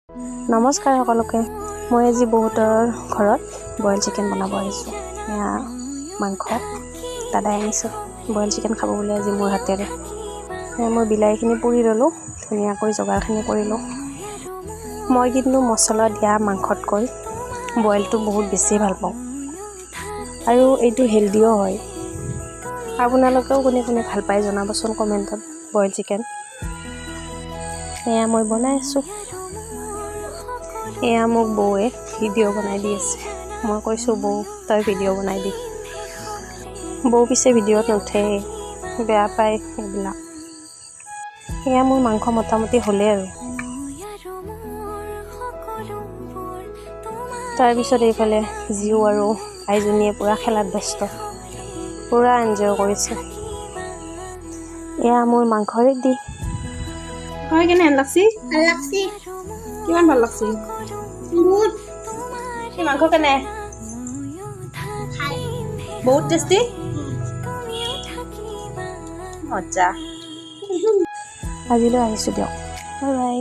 নমস্কাৰ সকলোকে। মই আজি বহুতৰ ঘৰত বইল চিকেন বনাব আহিছোঁ। এয়া মাংস দাদাই আনিছোঁ। বইল চিকেন খাব বুলি আজি মোৰ হাতেৰে। মই বিলাহীখিনি পুৰি ল'লোঁ, ধুনীয়াকৈ যোগাৰখিনি কৰিলোঁ। মই কিন্তু মছলা দিয়া মাংসতকৈ বইলটো বহুত বেছি ভাল পাওঁ, আৰু এইটো হেল্ডিও হয়। আপোনালোকেও কোনে কোনে ভাল পায় জনাবচোন কমেণ্টত বইল চিকেন। এয়া মই বনাই আছোঁ। এয়া মোক বৌয়ে ভিডিঅ' বনাই দি আছে। মই কৈছোঁ বৌ তই ভিডিঅ' বনাই দি। বৌ পিছে ভিডিঅ'ত নুঠেই, বেয়া পায় এইবিলাক। এয়া মোৰ মাংস মোটামুটি হ'লেই আৰু। তাৰপিছত এইফালে জিও আৰু আইজনীয়ে পূৰা খেলাত ব্যস্ত, পূৰা এনজয় কৰিছে। এয়া মোৰ মাংস ৰেডি। হয় কেনে লাগছি? ভাল লাগছি কিমান ভাল লাগছি? বহুত এই মাংস কেনে? ভাল বহুত টেষ্টি? মজা। আজিলৈ আহিছোঁ দিয়ক, বাই বাই।